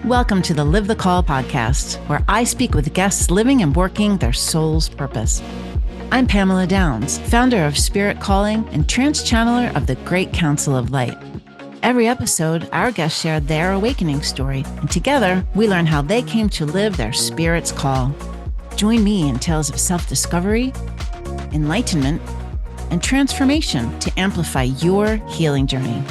Welcome to the Live the Call podcast, where I speak with guests living and working their soul's purpose. I'm Pamela Downs, founder of Spirit Calling and trans-channeler of the Great Council of Light. Every episode, our guests share their awakening story, and together we learn how they came to live their spirit's call. Join me in tales of self-discovery, enlightenment, and transformation to amplify your healing journey.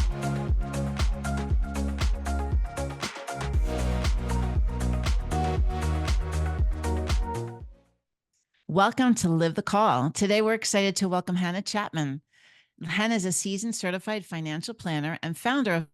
Welcome to Live the Call. Today, we're excited to welcome Hannah Chapman. Hannah is a seasoned certified financial planner and founder of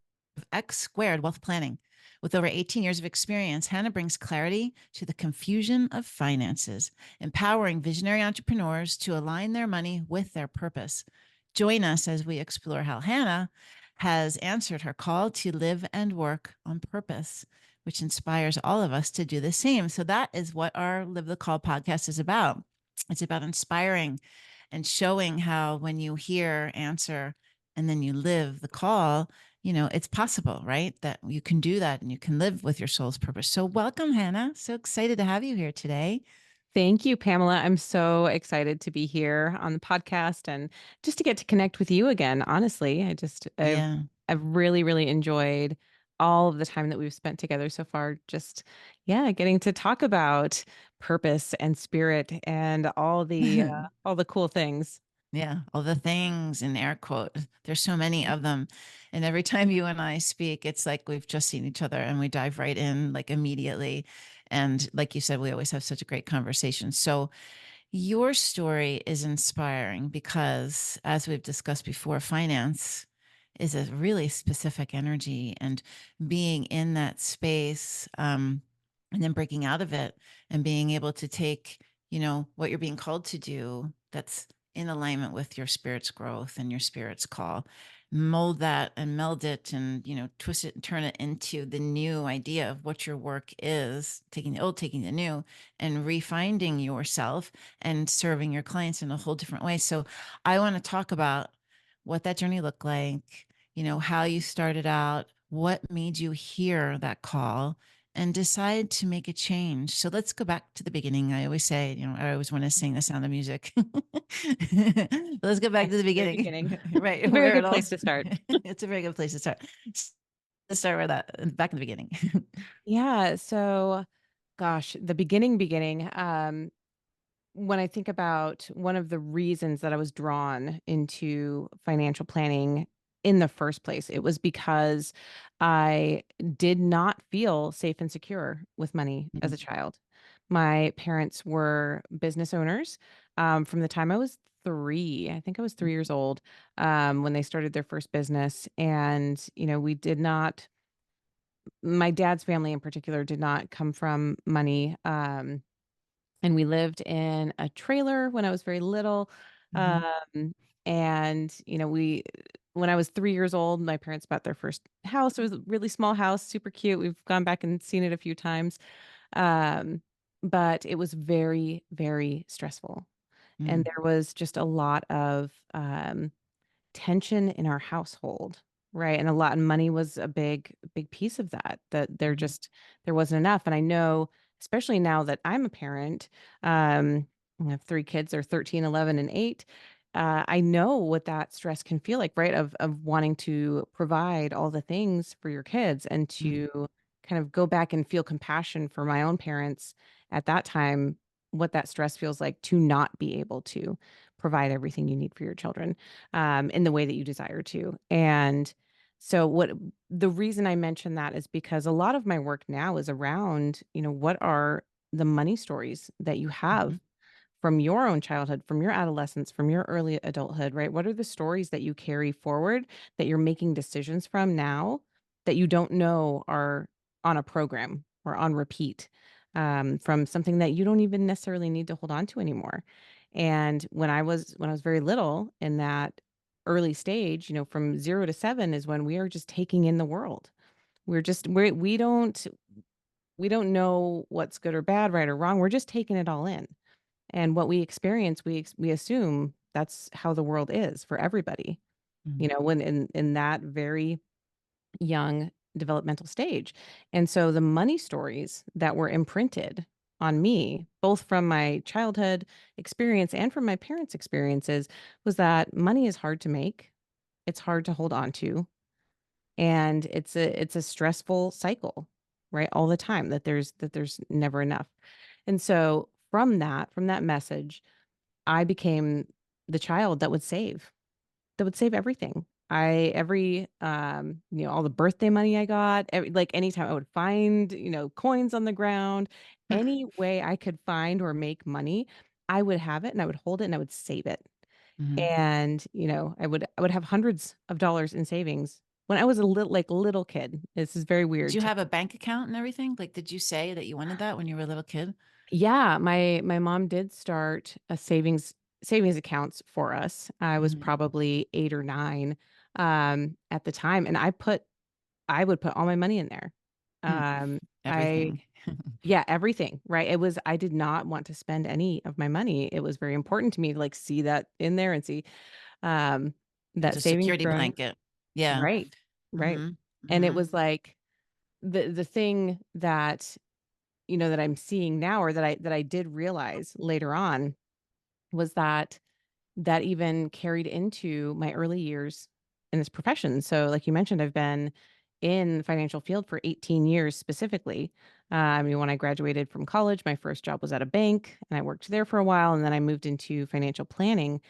X Squared Wealth Planning. With over 18 years of experience, Hannah brings clarity to the confusion of finances, empowering visionary entrepreneurs to align their money with their purpose. Join us as we explore how Hannah has answered her call to live and work on purpose, which inspires all of us to do the same. So that is what our Live the Call podcast is about. It's about inspiring and showing how when you hear, answer, and then you live the call, it's possible, right? That you can do that and you can live with your soul's purpose. So welcome, Hannah. So excited to have you here today. Thank you, Pamela. I'm so excited to be here on the podcast and just to get to connect with you again. Honestly, I've really, really enjoyed all of the time that we've spent together so far. Just, getting to talk about purpose and spirit and all the cool things. Yeah, all the things in air quote. There's so many of them. And every time you and I speak, it's like we've just seen each other and we dive right in like immediately. And like you said, we always have such a great conversation. So your story is inspiring because, as we've discussed before, finance is a really specific energy, and being in that space, and then breaking out of it and being able to take, what you're being called to do that's in alignment with your spirit's growth and your spirit's call, mold that and meld it and, twist it and turn it into the new idea of what your work is, taking the old, taking the new, and refinding yourself and serving your clients in a whole different way. So I want to talk about what that journey looked like, how you started out, what made you hear that call and decide to make a change. So let's go back to the beginning. I always say, I always want to sing The Sound of Music. Let's go back to the Very beginning. Right. A very Where it good all place to start. It's a very good place to start. Let's start with that back in the beginning. Yeah. So, gosh, the beginning. When I think about one of the reasons that I was drawn into financial planning in the first place, it was because I did not feel safe and secure with money as a child. My parents were business owners from the time I was 3. I think I was 3 years old when they started their first business. And, we did not, my dad's family in particular, did not come from money. And we lived in a trailer when I was very little. Mhm. Um, and, when I was 3 years old, my parents bought their first house. It was a really small house, super cute. We've gone back and seen it a few times. Um, but it was very, very stressful. And Mm. there was just a lot of tension in our household, right? And a lot of money was a big piece of that, that Mhm. there wasn't enough. And I know, especially now that I'm a parent, I have 3 kids, they're 13, 11, and 8. I know what that stress can feel like, right? Of wanting to provide all the things for your kids and Mm. to kind of go back and feel compassion for my own parents at that time, what that stress feels like to not be able to provide everything you need for your children in the way that you desire to. And so what the reason I mention that is because a lot of my work now is around, what are the money stories that you Mhm. have from your own childhood, from your adolescence, from your early adulthood, right? What are the stories that you carry forward that you're making decisions from now that you don't know are on a program or on repeat from something that you don't even necessarily need to hold on to anymore? And when I was very little in that early stage, from 0 to 7 is when we are just taking in the world. We don't know what's good or bad, right or wrong. We're just taking it all in. And what we experience, we assume that's how the world is for everybody. Mhm. When in that very young developmental stage. And so the money stories that were imprinted on me, both from my childhood experience and from my parents' experiences, was that money is hard to make. It's hard to hold on to, and it's a stressful cycle, right? All the time that there's never enough. And so from that message, I became the child that would save everything. All the birthday money I got, like anytime I would find, coins on the ground, any way I could find or make money, I would have it and I would hold it and I would save it. Mhm. And, I would have hundreds of dollars in savings when I was a little kid. This is very Did weird you to have a bank account and everything? Like, did you say that you wanted that when you were a little kid? Yeah, my mom did start a savings accounts for us. I was Mhm. probably 8 or 9 at the time, and I would put all my money in there. Hmm. I Everything. Yeah, everything, right? I did not want to spend any of my money. It was very important to me to like see that in there and see um It's that a savings security growing. blanket. Yeah. Right. Right. Mhm. And it Mhm. was like the thing that that I'm seeing now, or that I did realize later on, was that even carried into my early years in this profession. So, like you mentioned, I've been in the financial field for 18 years specifically. When I graduated from college, my first job was at a bank, and I worked there for a while, and then I moved into financial planning.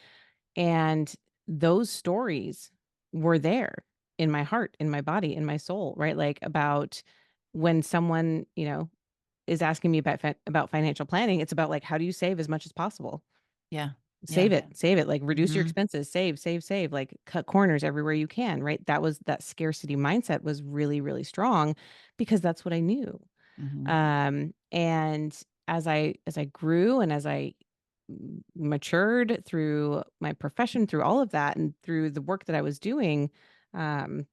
And those stories were there in my heart, in my body, in my soul, right? Like about when someone, is asking me about financial planning, it's about like, how do you save as much as possible? Yeah. Yeah. Save it, like reduce your Mhm. expenses, save, like cut corners everywhere you can, right? That scarcity mindset was really, really strong because that's what I knew. Mhm. And as I grew and as I matured through my profession, through all of that, and through the work that I was doing, um,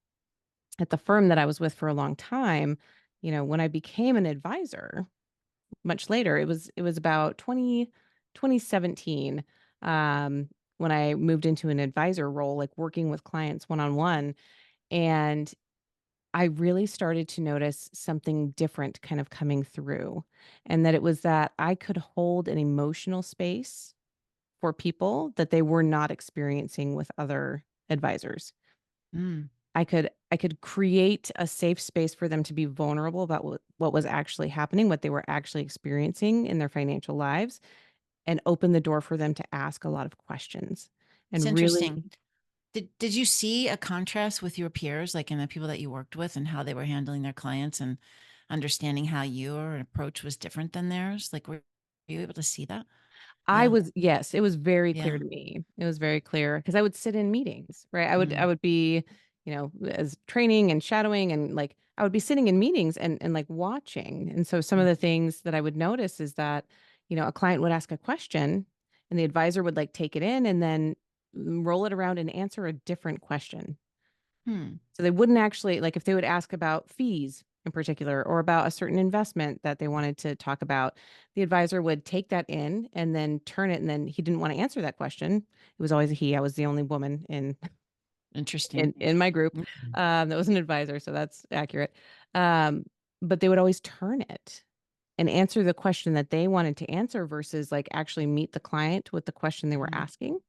at the firm that I was with for a long time, when I became an advisor much later. It was about 2017, when I moved into an advisor role, like working with clients one-on-one, and I really started to notice something different kind of coming through, and that it was that I could hold an emotional space for people that they were not experiencing with other advisors. Mm. I could create a safe space for them to be vulnerable about what was actually happening, what they were actually experiencing in their financial lives, and open the door for them to ask a lot of questions. It's And really, interesting. Did you see a contrast with your peers, like in the people that you worked with and how they were handling their clients and understanding how your approach was different than theirs? Like, were you able to see that? I Yeah. was yes, it was very clear Yeah. to me. It was very clear because I would sit in meetings, right? I Mm. would be, as training and shadowing, and like I would be sitting in meetings and like watching. And so some of Mm. the things that I would notice is that, a client would ask a question and the advisor would like take it in and then roll it around and answer a different question. Hmm. So they wouldn't actually like if they would ask about fees in particular or about a certain investment that they wanted to talk about, the advisor would take that in and then turn it, and then he didn't want to answer that question. It was always a he. I was the only woman in Interesting. in my group Mm. that was an advisor, so that's accurate. Um, but they would always turn it and answer the question that they wanted to answer versus like actually meet the client with the question they were Mhm. asking.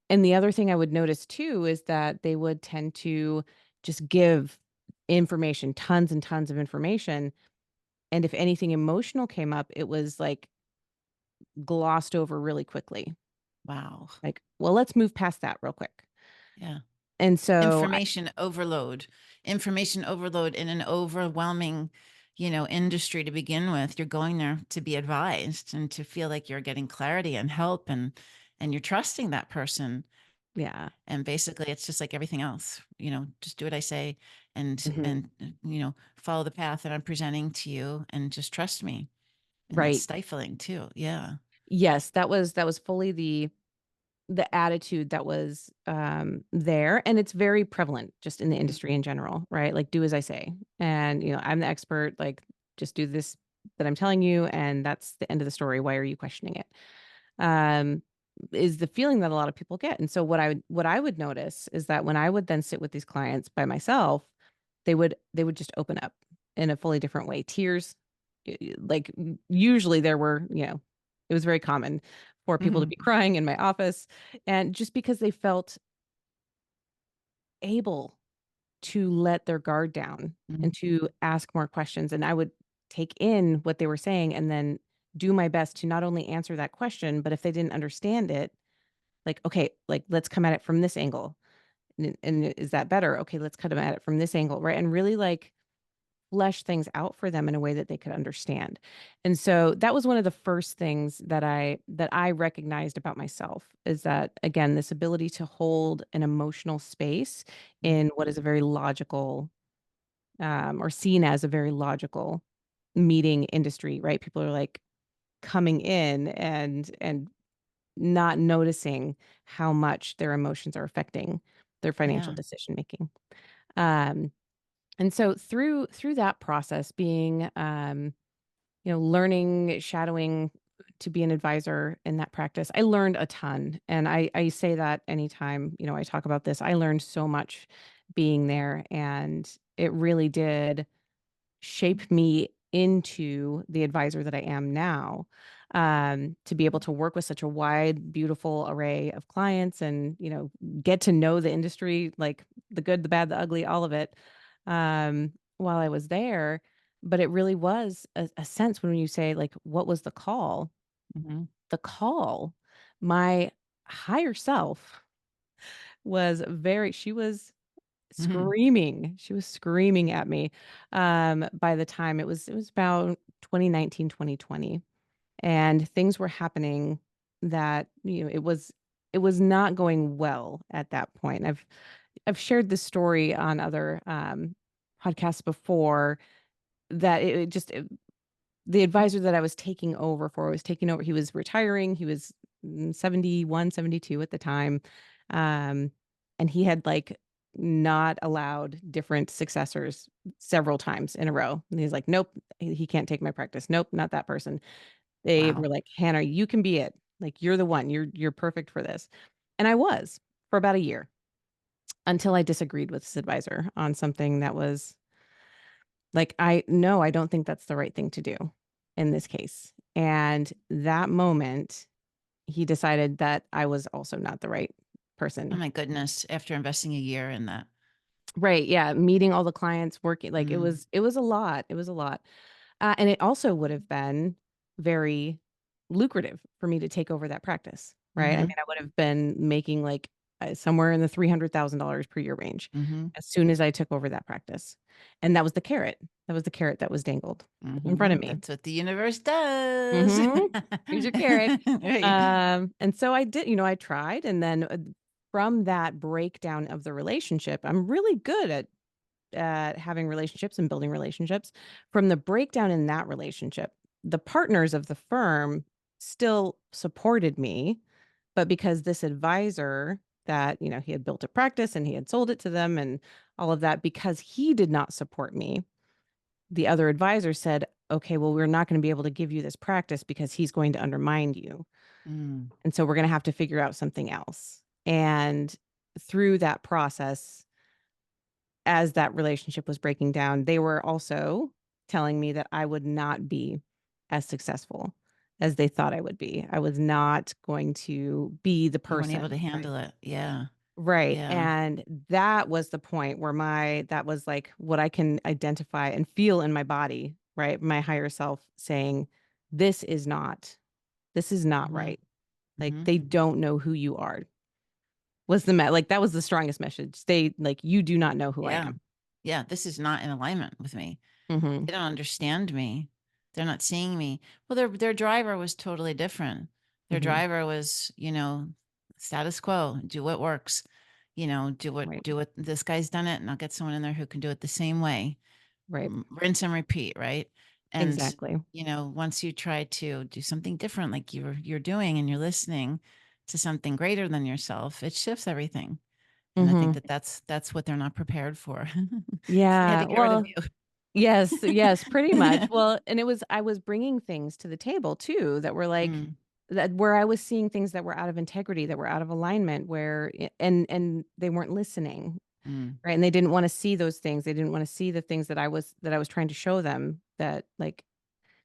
And the other thing I would notice too is that they would tend to just give information, tons and tons of information. And if anything emotional came up, it was like glossed over really quickly. Wow. Like, well, let's move past that real quick. Yeah. And so, Information overload in an overwhelming, industry to begin with. You're going there to be advised and to feel like you're getting clarity and help and you're trusting that person. yeah. And basically it's just like everything else, just do what I say and Mhm. and follow the path that I'm presenting to you and just trust me. And that's Right. stifling too. Yeah. Yes, that was fully the attitude that was there, and it's very prevalent just in the Mhm. industry in general, right? Like do as I say. And I'm the expert, like just do this that I'm telling you, and that's the end of the story. Why are you questioning it? Um is the feeling that a lot of people get. And so what I would notice is that when I would then sit with these clients by myself, they would just open up in a fully different way. Tears, like usually there were, it was very common for people to be Mhm. crying in my office, and just because they felt able to let their guard down and Mhm. to ask more questions, and I would take in what they were saying and then do my best to not only answer that question, but if they didn't understand it, like, okay, like let's come at it from this angle. And is that better? Okay, let's come at it from this angle, right? And really like flesh things out for them in a way that they could understand. And so that was one of the first things that I recognized about myself, is that again, this ability to hold an emotional space Mhm. in what is a very logical, or seen as a very logical meeting industry, right? People are like coming in and not noticing how much their emotions are affecting their financial Yeah. decision making. Um, and so through that process, being, learning, shadowing to be an advisor in that practice, I learned a ton. And I say that anytime, I talk about this, I learned so much being there, and it really did shape me into the advisor that I am now, to be able to work with such a wide, beautiful array of clients and, get to know the industry, like the good, the bad, the ugly, all of it, while I was there. But it really was a sense when you say, like, what was the call? Mhm. The call, my higher self she was Mhm. screaming. She was screaming at me, by the time it was about 2019, 2020, and things were happening that, it was not going well at that point. I've shared this story on other, podcasts before, that the advisor that I was taking over for was taking over. He was retiring. He was 71, 72 at the time. Um, and he had like not allowed different successors several times in a row. And he's like, nope, he can't take my practice. Nope, not that person. They were Wow. like, Hannah, you can be it. Like you're the one. You're perfect for this. And I was for about a year, until I disagreed with this advisor on something that was like, I no, I don't think that's the right thing to do in this case. And that moment, he decided that I was also not the right Oh person. my goodness, after investing a year in that. Right, yeah, meeting all the clients, working, like, it Mm. was it was a lot, it was a lot. And it also would have been very lucrative for me to take over that practice, right? I mean, Mhm. I would have been making, like, somewhere in the $300,000 per year range Mhm. as soon as I took over that practice. And that was the carrot. That was the carrot that was dangled in front of Mhm. me. That's what the universe does. Mhm. Here's your carrot. Right. And so I did, I tried, and then, from that breakdown of the relationship, I'm really good at having relationships and building relationships. From the breakdown in that relationship, the partners of the firm still supported me, but because this advisor that, he had built a practice and he had sold it to them and all of that, because he did not support me, the other advisor said, okay, well, we're not going to be able to give you this practice because he's going to undermine you. Mm. And so we're going to have to figure out something else. And through that process, as that relationship was breaking down, they were also telling me that I would not be as successful as they thought I would be. I was not going to be the You weren't able to person, right? handle it. Yeah. Right, Yeah. and that was the point where that was, like, what I can identify and feel in my body, right? My higher self saying, this is not Mhm. right. Like, Mhm. they don't know who you are." Like, that was the strongest message. "You do not know who I Yeah. am." Yeah. This is not in alignment with me. Mhm. They don't understand me. They're not seeing me. Well, their driver was totally different. Their Mhm. driver was, status quo, do what works. Right. Do what this guy's done it, and I'll get someone in there who can do it the same way. Right. Rinse and repeat, right? And Exactly. once you try to do something different, like you're doing, and you're listening to something greater than yourself, it shifts everything. And I think Mhm. that that's what they're not prepared for. So they had to Yeah, get rid of well, yes, yes, pretty much. you. Well, and I was bringing things to the table too that were like, Mm. that where I was seeing things that were out of integrity, that were out of alignment, where and they weren't listening. Mm. right? And they didn't wanna see those things. They didn't wanna see the things that I was trying to show them that, like,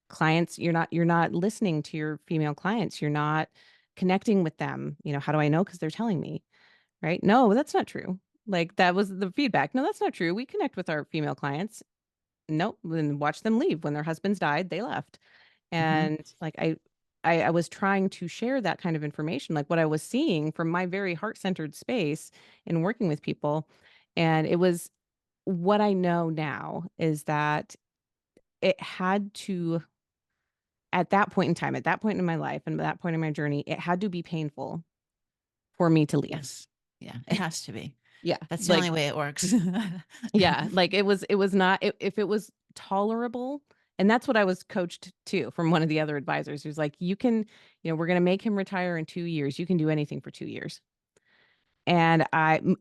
clients, you're not listening to your female clients. You're not connecting with them. How do I know? Because 'Cause they're telling me, right? No, that's not true. Like, that was the feedback. No, that's not true. We connect with our female clients. Nope, then watch them leave. When their husbands died, they left. Mhm. And, like, I was trying to share that kind of information, like, what I was seeing from my very heart-centered space in working with people, and it was what I know now is that it had to at that point in time, at that point in my life, and that point in my journey, it had to be painful for me to leave. Yes. Yeah, it has to be. Yeah, That's the like, only way it works. yeah, like, it was not if it was tolerable, and that's what I was coached to from one of the other advisors who's like, "You can, we're gonna make him retire in 2 years. You can do anything for 2 years." And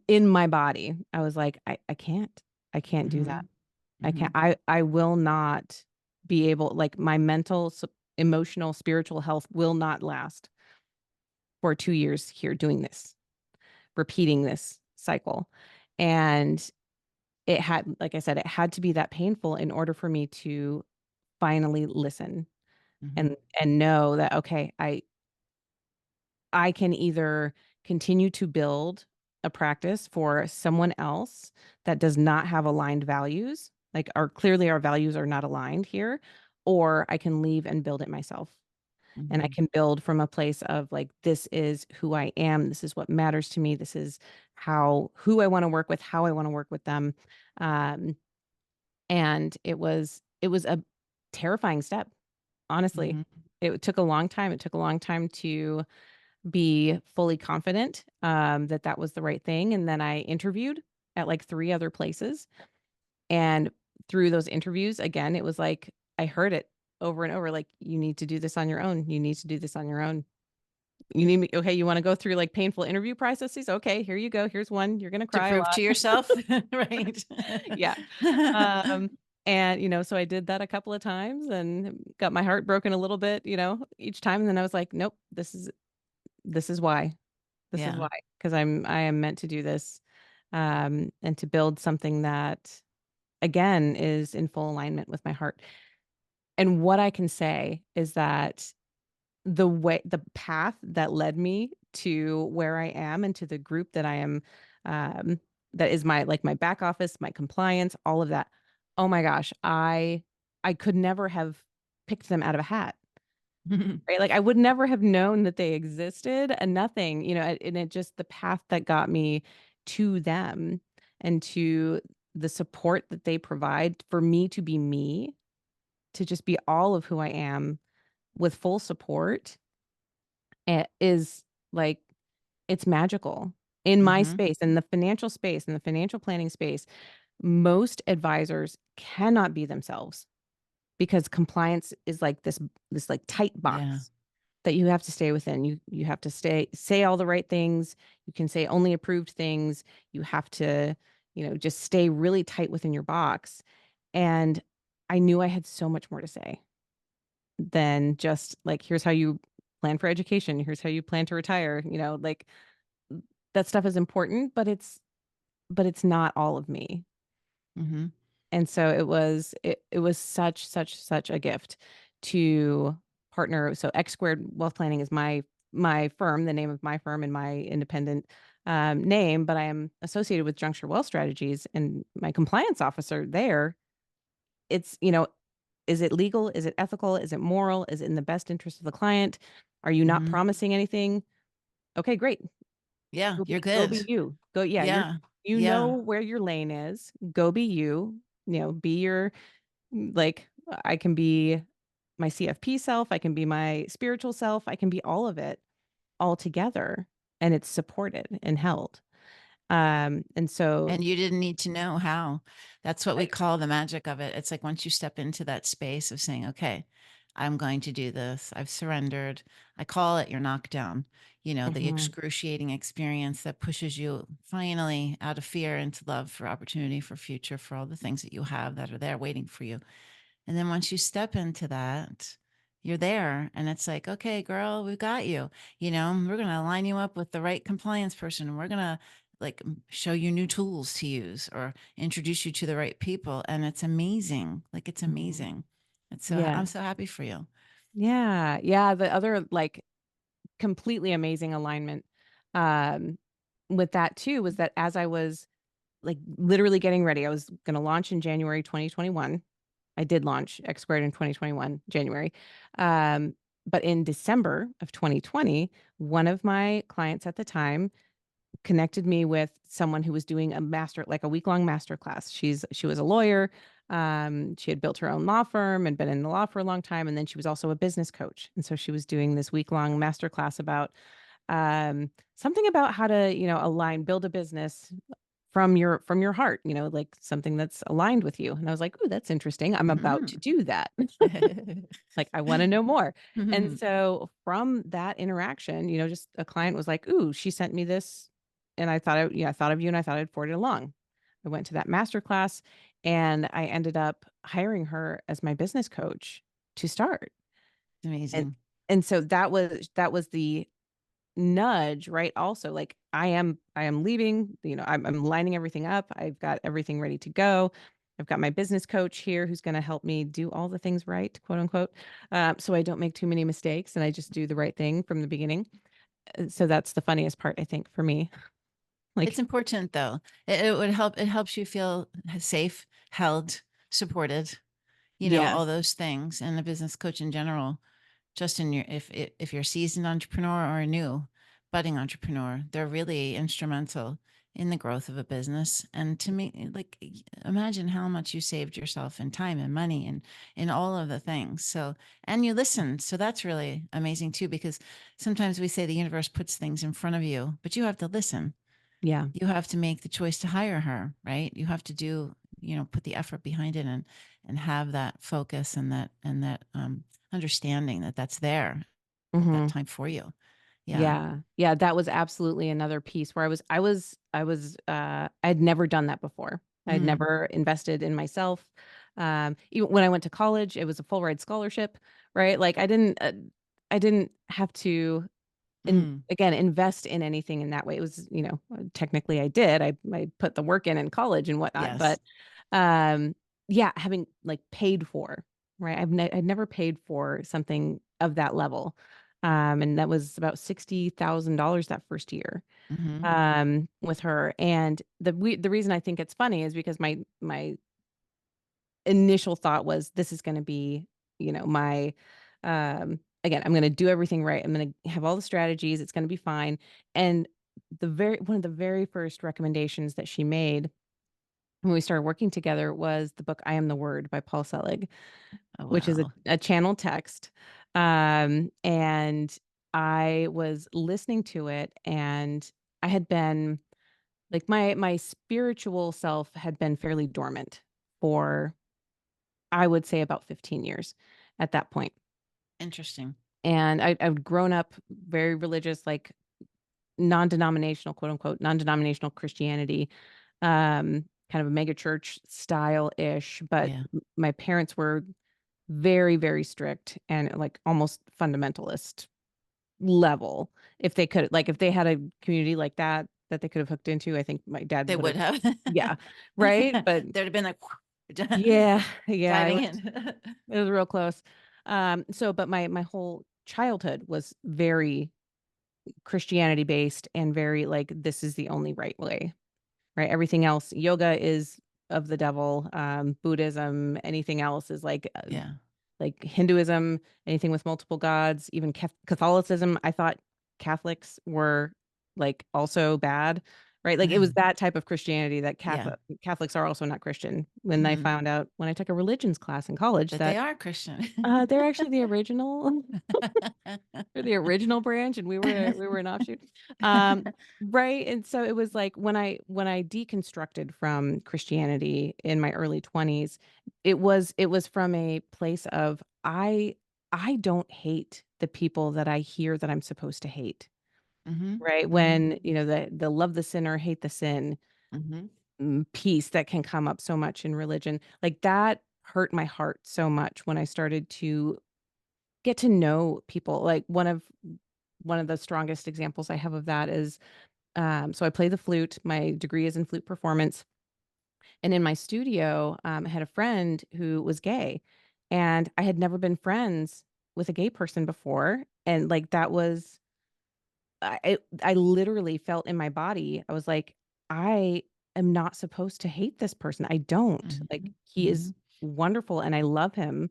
in my body, I was like, "I can't. I can't do that. Mhm. I can't. Mhm. I will not be able, like, my mental, emotional, spiritual health will not last for 2 years here doing this, repeating this cycle." And it had, like I said, it had to be that painful in order for me to finally listen Mhm. and know that, okay, I can either continue to build a practice for someone else that does not have aligned values, like, our values are not aligned here, or I can leave and build it myself. And I Mhm. can build from a place of, like, this is who I am, this is what matters to me, this is how who I wanna work with, how I wanna work with them. Um, and it was a terrifying step, honestly. Mhm. It took a long time. It took a long time to be fully confident, that that was the right thing, and then I interviewed at, like, 3 other places, and through those interviews, again, it was like I heard it over and over, like, "You need to do this on your own. You need to do this on your own. You need me okay, you wanna go through, like, painful interview processes? Okay, here you go. Here's one. You're gonna To cry a prove lot." to yourself, right? Yeah. Um, and, so I did that a couple of times and got my heart broken a little bit, each time, and then I was like, "Nope, this is why. This is Yeah. why, because I am meant to do this, and to build something that, again, is in full alignment with my heart." And what I can say is that the path that led me to where I am and to the group that I am, um, that is my back office, my compliance, all of that. Oh my gosh, I could never have picked them out of a hat, right? Like, I would never have known that they existed and nothing, and it just the path that got me to them and to the support that they provide for me to be me, to just be all of who I am with full support, is like it's magical. In my Mhm. space, in the financial space, in the financial planning space, most advisors cannot be themselves because compliance is like this like tight Yeah. box that you have to stay within. You have to say all the right things. You can say only approved things. You have to, just stay really tight within your box. And I knew I had so much more to say than just like, here's how you plan for education. Here's how you plan to retire. Like, that stuff is important, but it's not all of me. Mhm. And so it was such a gift to partner. So X Squared Wealth Planning is my firm, the name of my firm and my independent, name, but I am associated with Juncture Wealth Strategies, and my compliance officer there, it's, is it legal? Is it ethical? Is it moral? Is it in the best interest of the client? Are you not Mhm. promising anything? Okay, great. Yeah, Go you're be good. you. Go yeah, Yeah. you know Yeah. where your lane is. Go be you. Be your like, I can be my CFP self, I can be my spiritual self, I can be all of it all together, and it's supported and held. And so And you didn't need to know how. That's what we right. call the magic of it. It's like once you step into that space of saying, okay, I'm going to do this. I've surrendered. I call it your knockdown, the Mhm, excruciating experience that pushes you finally out of fear into love for opportunity, for future, for all the things that you have that are there waiting for you. And then once you step into that, you're there. And it's like, okay, girl, we got you. We're going to line you up with the right compliance person. We're going to like show you new tools to use or introduce you to the right people. And it's amazing. Like it's Mhm. amazing. It's so, I'm Yes. so happy for you. Yeah. Yeah. The other like completely amazing alignment um, with that too was that as I was like literally getting ready, I was going to launch in January 2021. I did launch X Squared in 2021, January. Um, but in December of 2020, one of my clients at the time connected me with someone who was doing a master like a week-long master class. She was a lawyer. She had built her own law firm and been in the law for a long time, and then she was also a business coach. And so she was doing this week-long master class about something about how to, align build a business from your heart, like something that's aligned with you. And I was like, "Ooh, that's interesting. I'm about to Mhm. do that." Like, I wanna know more. And so from that interaction, just a client was like, "Ooh, she sent me this, and I thought of you, and I thought I'd forward it along." I went to that masterclass, and I ended up hiring her as my business coach to start. It's And amazing. and so that was the nudge, right? Also, like I am leaving, I'm lining everything up. I've got everything ready to go. I've got my business coach here who's going to help me do all the things right, quote unquote, so I don't make too many mistakes and I just do the right thing from the beginning. So that's the funniest part, I think, for me. It's Like, important though. It would help. It helps you feel safe, held, supported, all yes. those things. And a business coach in general, just in your, if you're a seasoned entrepreneur or a new budding entrepreneur, they're really instrumental in the growth of a business. And to me, like, imagine how much you saved yourself in time and money and in all of the things. So, and you listened. So that's really amazing too, because sometimes we say the universe puts things in front of you, but you have to listen. Yeah. You have to make the choice to hire her, right? You have to do, put the effort behind it and have that focus and that understanding that that's there at that Hmm. time for you. Yeah. Yeah. Yeah, that was absolutely another piece where I'd never done that before. I'd Mm, never invested in myself. Even when I went to college, it was a full ride scholarship, right? Like I didn't have to mm, again invest in anything in that way. It was, technically I did. I put the work in college and whatnot, yes. but um yeah, having like paid for, right? I'd never paid for something of that level. And that was about $60,000 that first year, Hmm. with her. And the reason I think it's funny is because my initial thought was this is going to be, my, again, I'm going to do everything right. I'm going to have all the strategies. It's going to be fine. And one of the very first recommendations that she made when we started working together was the book I Am the Word by Paul Selig, Oh, which is wow. a channel text. And I was listening to it, and I had been like my spiritual self had been fairly dormant for, I would say, about 15 years at that point. Interesting. And I'd grown up very religious, like non-denominational, quote unquote, non-denominational Christianity, kind of a mega church style ish. But Yeah. my parents were very, very strict and like almost fundamentalist level. If they could, like, if they had a community like that they could have hooked into, I think my dad They would would have, have. yeah, right. But There'd have been like yeah, yeah, diving in. it was real close. So, but my whole childhood was very Christianity based and very like this is the only right way, right? Everything else, yoga is of the devil. Buddhism, anything else is Yeah. like Hinduism, anything with multiple gods, even Catholicism. I thought Catholics were like also bad, right? Like it was that type of Christianity that Yeah. Catholics are also not Christian. When I Hmm. found out when I took a religions class in college That they that are Christian. they're actually the original, they're the original branch, and we were an offshoot. Um, right. And so it was like when I deconstructed from Christianity in my early 20s, it was from a place of I don't hate the people that I hear that I'm supposed to hate. Hmm. Right. Hmm. When, the love the sinner, hate the sin Hmm. piece that can come up so much in religion, like that hurt my heart so much when I started to get to know people. Like one of the strongest examples I have of that is So I play the flute. My degree is in flute performance. And in my studio, I had a friend who was gay, and I had never been friends with a gay person before. And like that was, I literally felt in my body, I was like, I am not supposed to hate this person. I don't. Like Mhm. he is Mhm. wonderful and I love him.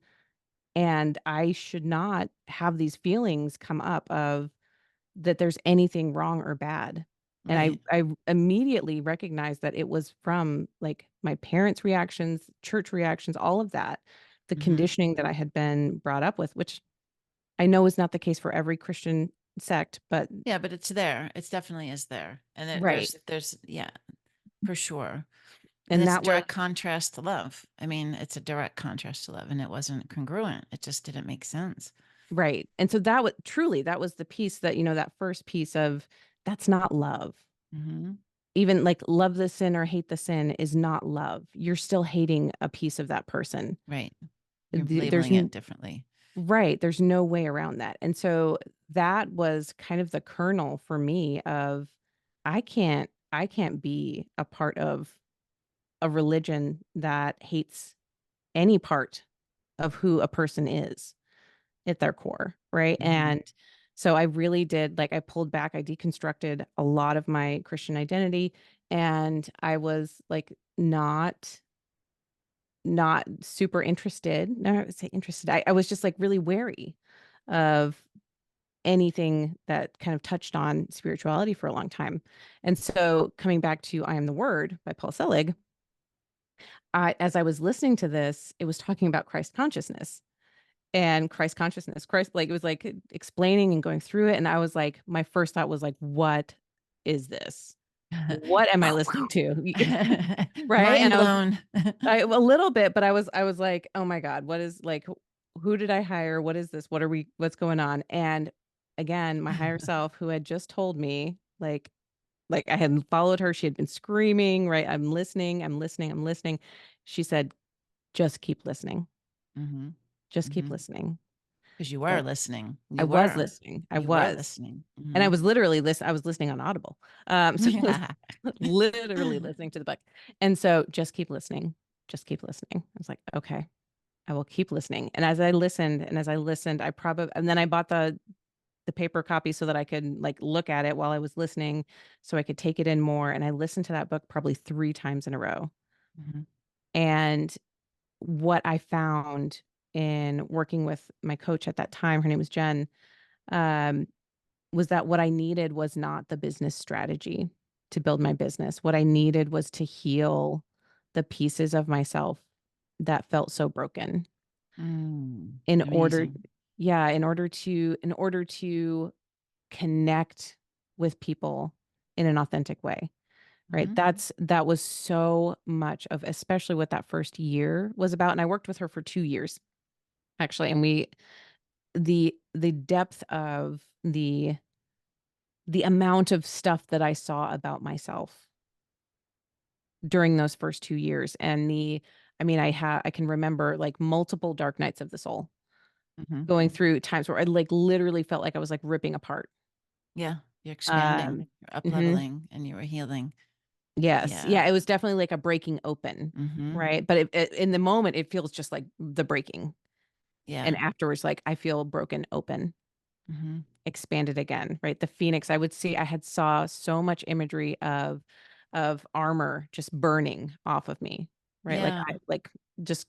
And I should not have these feelings come up of that there's anything wrong or bad. And Right. I immediately recognized that it was from, like, my parents' reactions, church reactions, all of that, the Mhm. conditioning that I had been brought up with, which I know is not the case for every Christian sect, but Yeah, but it's there. It's definitely is there. And right. there's yeah, for sure. And And it's a that was direct contrast to love. I mean, it's a direct contrast to love, and it wasn't congruent. It just didn't make sense. right. And so that was truly, that was the piece that, that first piece of that's not love. Mhm. Even like love the sin or hate the sin is not love. You're still hating a piece of that person. Right. You're There's labeling it differently. right, there's no way around that, and so that was kind of the kernel for me of I can't be a part of a religion that hates any part of who a person is at their core, right? Mhm. And so I really did, like, I pulled back, I deconstructed a lot of my Christian identity, and I was, like, not super interested. No, I would say interested. I was just, like, really wary of anything that kind of touched on spirituality for a long time. And so coming back to I Am the Word by Paul Selig, as I was listening to this, it was talking about Christ consciousness and Christ consciousness. Christ, like, it was like explaining and going through it. And I was like, my first thought was like, what is this? What am I listening to? Right. Mind And blown. a little bit, but I was like, oh my God, what is like, who did I hire? What is this? What's going on? And again, my higher self who had just told me, like I had followed her, she had been screaming, right? I'm listening, I'm listening, I'm listening. She said, just keep listening. Mhm. Just keep Mhm. listening. 'Cause you were Right. listening. I You was were. listening. I You were was. listening. And I Mhm. was literally I was listening on Audible. So I was Yeah. literally listening to the book. And so just keep listening. Just keep listening. I was like, okay, I will keep listening. And as I listened, I probably and then I bought the paper copy so that I could like look at it while I was listening so I could take it in more. And I listened to that book probably 3 times in a row. Mhm. And what I found in working with my coach at that time, her name was Jen, um, was that what I needed was not the business strategy to build my business. What I needed was to heal the pieces of myself that felt so broken Mm. in order Amazing. yeah, in order to connect with people in an authentic way, right? Mhm. That was so much of especially what that first year was about, and I worked with her for 2 years, actually, and the depth of the amount of stuff that I saw about myself during those first 2 years, and I mean, I can remember, like, multiple dark nights of the soul, Mhm. going through times where I, like, literally felt like I was, like, ripping apart. Yeah. You're expanding. Um You're up Mhm. leveling, and you were healing. Yes. Yeah. Yeah, it was definitely like a breaking open, Mhm. right? But in the moment, it feels just like the breaking, and Yeah. afterwards, like, I feel broken open, Mhm. expanded again, right? The phoenix, I had saw so much imagery of armor just burning off of me, right? Like, Yeah. just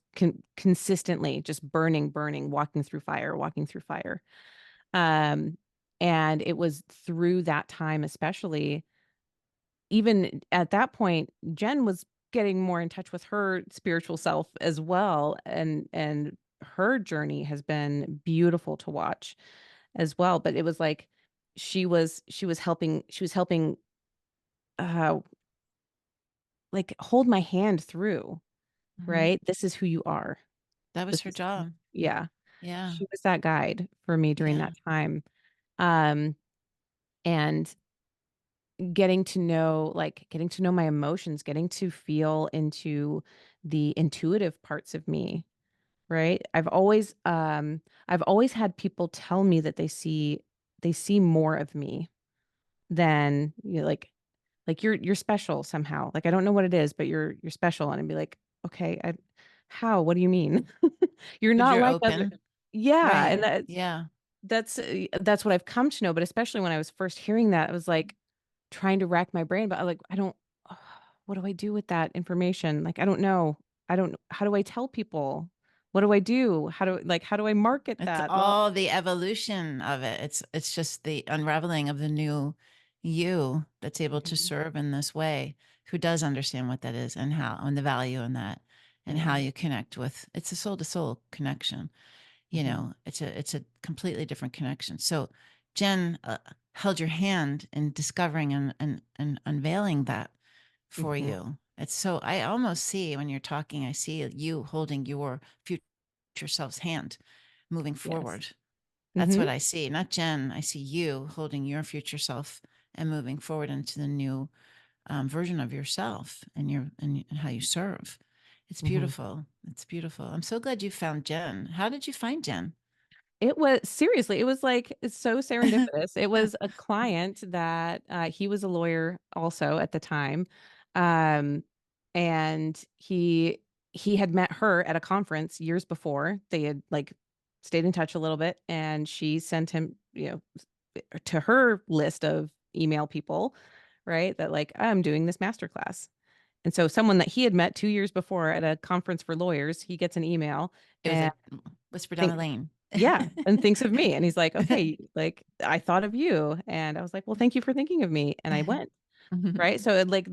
consistently just burning, walking through fire. Um, and it was through that time, especially even at that point, Jen was getting more in touch with her spiritual self as well, and her journey has been beautiful to watch as well, but it was like she was helping, uh, like, hold my hand through, Mhm. right? This is who you are. That was This her is job. yeah. Yeah. She was that guide for me during Yeah. that time. Um, and getting to know my emotions, getting to feel into the intuitive parts of me, right? I've always had people tell me that they see more of me than, Like you're special somehow. Like I don't know what it is, but you're special. And I'd be like, okay, how? What do you mean? You're Because not you're like other. open. Yeah, Right. and Yeah. that's what I've come to know. But especially when I was first hearing that, I was like trying to rack my brain. But I like I don't. What do I do with that information? Like I don't know. I don't. How do I tell people? What do I do? How do I market It's that? Well, all the evolution of it. It's just the unraveling of the new you that's able to mhm, serve in this way, who does understand what that is and how and the value in that and how yeah. you connect with it's a soul to soul connection. You Hmm. know, it's a completely different connection. So Jen held your hand in discovering and unveiling that for Hmm. you. It's so I almost see when you're talking, I see you holding your future self's hand moving Yes. forward. That's Hmm. what I see. Not Jen. I see you holding your future self and moving forward into the new version of yourself and and how you serve. It's Hmm. beautiful. It's beautiful. I'm so glad you found Jen. How did you find Jen? It was seriously, it was like it's so serendipitous. It was a client that he was a lawyer also at the time. Um, and he had met her at a conference years before. They had like stayed in touch a little bit, and she sent him, to her list of email people, right? That like, I'm doing this masterclass. And so someone that he had met 2 years before at a conference for lawyers, he gets an email It was and a whisper down the think lane. yeah, and thinks of me. And he's like, okay, like I thought of you. And I was like, well, thank you for thinking of me. And I went. Hmm. Right. So like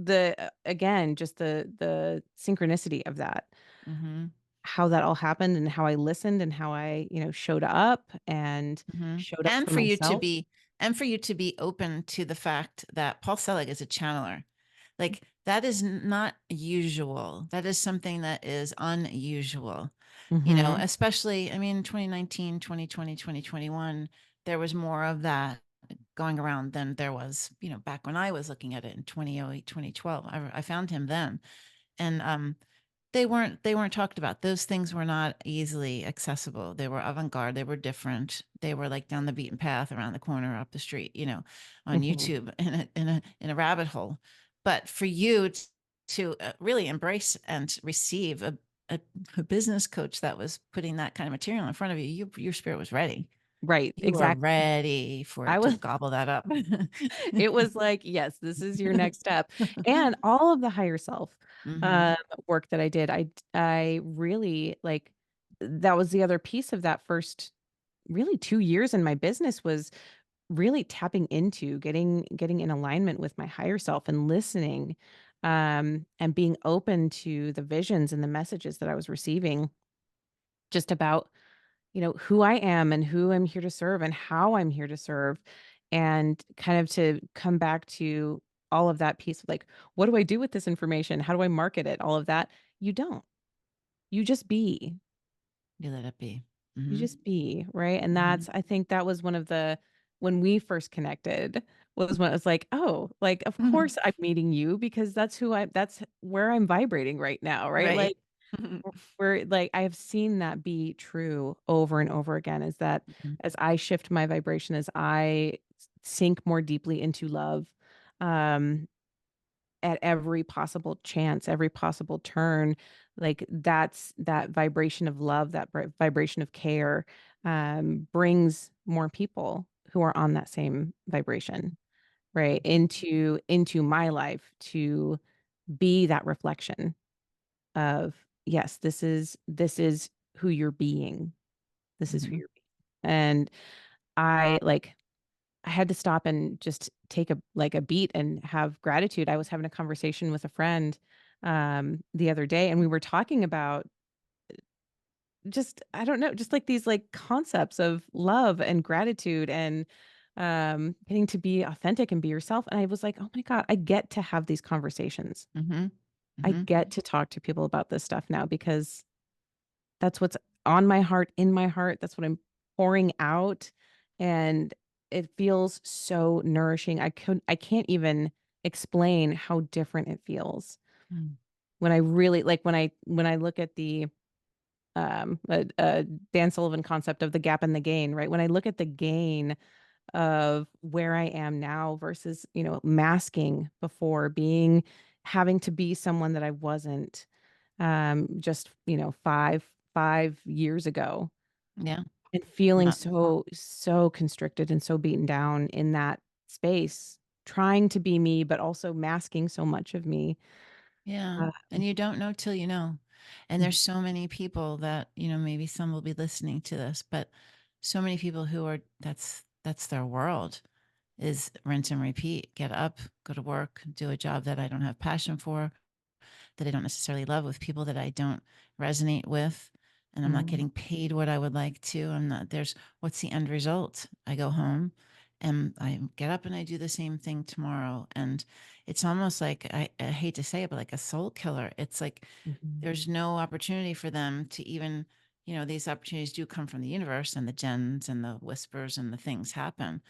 again, just the synchronicity of that, Hmm. how that all happened and how I listened and how I, showed up and Hmm. showed up And for for you to myself. be and for you to be open to the fact that Paul Selig is a channeler. Like that is not usual. That is something that is unusual. You know, Hmm. especially I mean 2019, 2020, 2021, there was more of that going around than there was, back when I was looking at it in 2008, 2012. I found him then. And they weren't talked about. Those things were not easily accessible. They were avant-garde, they were different. They were like down the beaten path around the corner up the street, on Hmm. YouTube in a rabbit hole. But for you to really embrace and receive a, a business coach that was putting that kind of material in front of you, your spirit was ready. Right. You were Exactly. ready for I it to was gobble that up. it was like, yes, this is your next step. And all of the higher self Hmm. work that I did, I really like that was the other piece of that first really 2 years in my business was really tapping into getting in alignment with my higher self and listening and being open to the visions and the messages that I was receiving just about who I am and who I'm here to serve and how I'm here to serve. And kind of to come back to all of that piece of like, what do I do with this information? How do I market it? All of that. You don't. You just be. You let it be. You Hmm. just be, right? And Hmm. I think that was one of the when we first connected was when it was like, oh, like of course I'm meeting you because that's where I'm vibrating right now, right? Right. Like where like I have seen that be true over and over again is that Mhm. as I shift my vibration, as I sink more deeply into love, um, at every possible chance, every possible turn, like that's that vibration of love, that vibration of care, brings more people who are on that same vibration, right, Mhm. into my life to be that reflection of yes, this is who you're being. This is who Mhm. you're being. And I like I had to stop and just take a beat and have gratitude. I was having a conversation with a friend the other day and we were talking about just I don't know, just like these like concepts of love and gratitude and getting to be authentic and be yourself. And I was like, "Oh my God, I get to have these conversations. Mhm. I Mhm. get to talk to people about this stuff now because that's what's on my heart, in my heart. That's what I'm pouring out, and it feels so nourishing. I can't even explain how different it feels Mm. when I really like when I look at the Dan Sullivan concept of the gap and the gain, right? When I look at the gain of where I am now versus, masking before, being having to be someone that I wasn't, just, 5 years ago, Yeah. and feeling Not so constricted and so beaten down in that space, trying to be me, but also masking so much of me. Yeah. Uh, And you don't know till you know. And mhm, there's so many people that, maybe some will be listening to this, but so many people who are that's their world is rinse and repeat. Get up, go to work, do a job that I don't have passion for, that I don't necessarily love, with people that I don't resonate with, and I'm not mhm, getting paid what I would like to. I'm not there's what's the end result? I go home and I get up and I do the same thing tomorrow. And it's almost like I hate to say it, but like a soul killer. It's like mhm, there's no opportunity for them to even, these opportunities do come from the universe and the gens and the whispers and the things happen.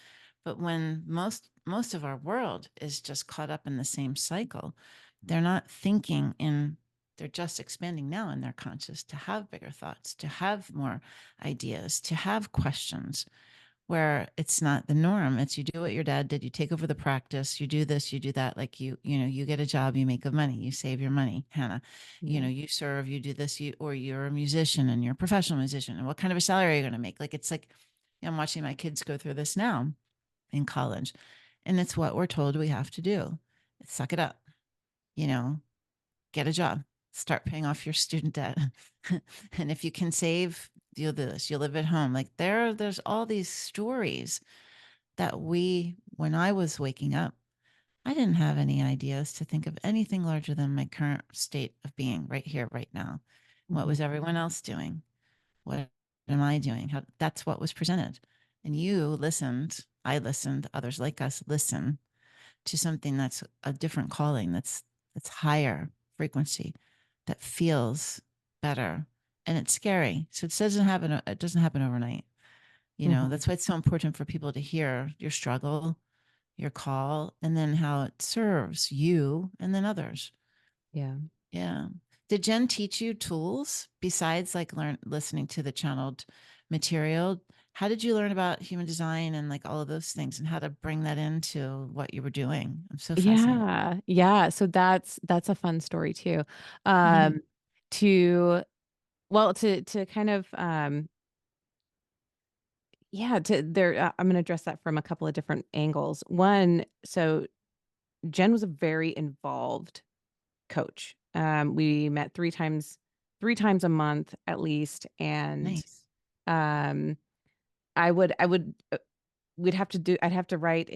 But when most of our world is just caught up in the same cycle, they're not thinking in they're just expanding now in their conscious to have bigger thoughts, to have more ideas, to have questions where it's not the norm. It's you do what your dad did, you take over the practice, you do this, you do that. Like you get a job, you make good money, you save your money, Hannah. yeah, You serve, you do this, or you're a musician and you're a professional musician. And what kind of a salary are you going to make? Like it's like I'm watching my kids go through this now in college. And it's what we're told we have to do. Suck it up, you know, get a job, start paying off your student debt. And if you can save, you'll do this, you'll live at home. Like there's all these stories that when I was waking up, I didn't have any ideas to think of anything larger than my current state of being right here, right now. What mhm, was everyone else doing? What am I doing? That's what was presented. And you listened, I listened, others like us listen to something that's a different calling, that's higher frequency, that feels better. And it's scary. So it doesn't happen overnight. mhm, That's why it's so important for people to hear your struggle, your call, and then how it serves you and then others. yeah. Yeah. Did Jen teach you tools besides like listening to the channeled material? How did you learn about human design and like all of those things and how to bring that into what you were doing? I'm so fascinated. Yeah, yeah, so that's a fun story too. Um, to to kind of, yeah, to there I'm gonna address that from a couple of different angles. One, so Jen was a very involved coach. We met 3 times a month at least, and, Nice. um, I would we'd have to do I'd have to write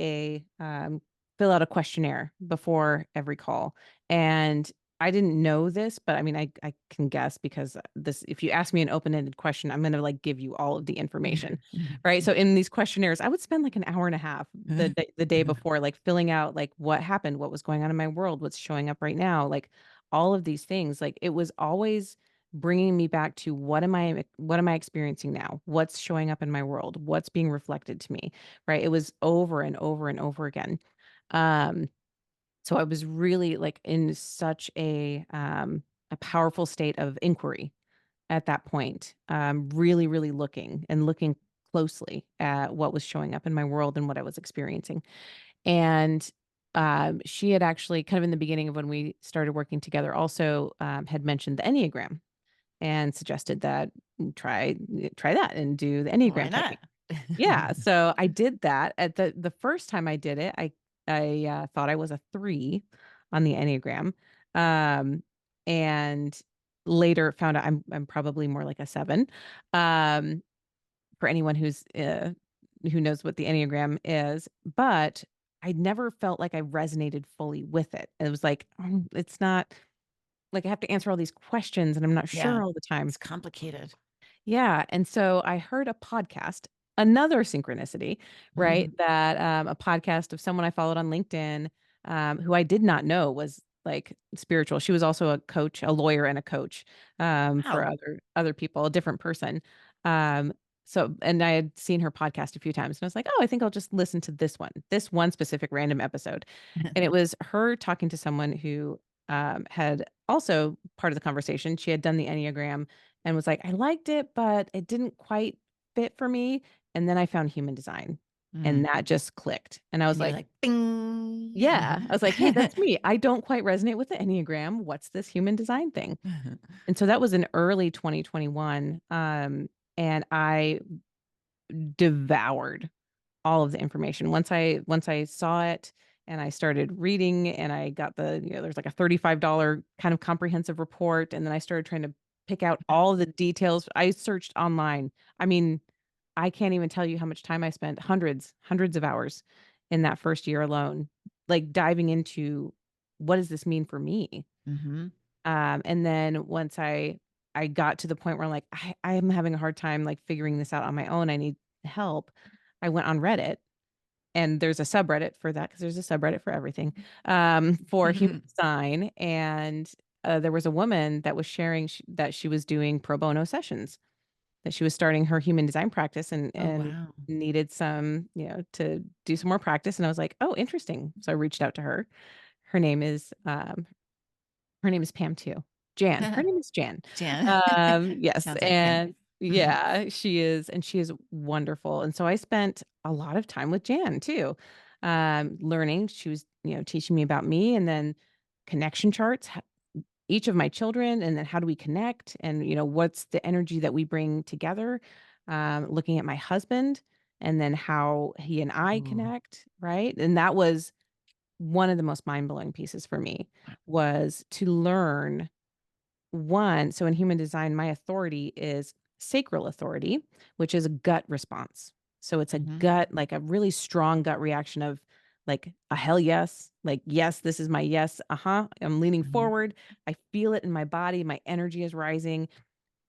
fill out a questionnaire before every call, and I didn't know this, but I mean, I can guess because this if you ask me an open-ended question, I'm gonna, like, give you all of the information, right? So in these questionnaires, I would spend, like, an hour and a half the day before, like, filling out, like, what happened, what was going on in my world, what's showing up right now, like, all of these things, like, it was always bringing me back to what am I experiencing now? What's showing up in my world? What's being reflected to me, right? It was over and over and over again. Um, so I was really like in such a powerful state of inquiry at that point. Really, really looking closely at what was showing up in my world and what I was experiencing. And she had actually kind of in the beginning of when we started working together also had mentioned the Enneagram and suggested that try that and do the Why Enneagram not? technique. Yeah, so I did that. At the first time I did it, I thought I was a 3 on the Enneagram, um, and later found out I'm probably more like a 7. Um, for anyone who knows what the Enneagram is, but I never felt like I resonated fully with it. It was like, it's not like I have to answer all these questions and I'm not Yeah. sure all the time. It's complicated. Yeah, and so I heard a podcast, another synchronicity, right? That, a podcast of someone I followed on LinkedIn, who I did not know was, like, spiritual. She was also a coach, a lawyer and a coach, for Wow. other people, a different person. Um, and I had seen her podcast a few times, and I was like, "Oh, I think I'll just listen to this one specific random episode." And it was her talking to someone who, had also part of the conversation, she had done the Enneagram and was like, "I liked it, but it didn't quite fit for me." And then I found human design. and Mm. that just clicked. And I was And you're like, like, bing. yeah, I was like, hey, that's me. I don't quite resonate with the Enneagram. What's this human design thing? And so that was in early 2021. And I devoured all of the information. Once I saw it and I started reading and I got there's like a $35 kind of comprehensive report. And then I started trying to pick out all the details. I searched online. I mean, I can't even tell you how much time I spent, hundreds of hours in that first year alone, like diving into what does this mean for me? Hmm. And then once I got to the point where I'm like, I am having a hard time like figuring this out on my own. I need help. I went on Reddit and there's a subreddit for that because there's a subreddit for everything for human design. And there was a woman that was sharing that she was doing pro bono sessions, that she was starting her human design practice Oh, and wow. needed some, to do some more practice. And I was like, oh, interesting. So I reached out to her. Her name is her name is Pam too. Jan. Her name is Jan. Jan. Yes. Sounds like Pam. And yeah, she is. And she is wonderful. And so I spent a lot of time with Jan too, learning. She was, teaching me about me and then connection charts, each of my children, and then how do we connect and, what's the energy that we bring together, looking at my husband and then how he and I Ooh. connect. Right. And that was one of the most mind-blowing pieces for me was to learn one. So in human design, my authority is sacral authority, which is a gut response. So it's a Hmm. gut, like a really strong gut reaction of like a hell yes, like, yes, this is my yes. Uh-huh. I'm leaning Hmm. forward. I feel it in my body. My energy is rising.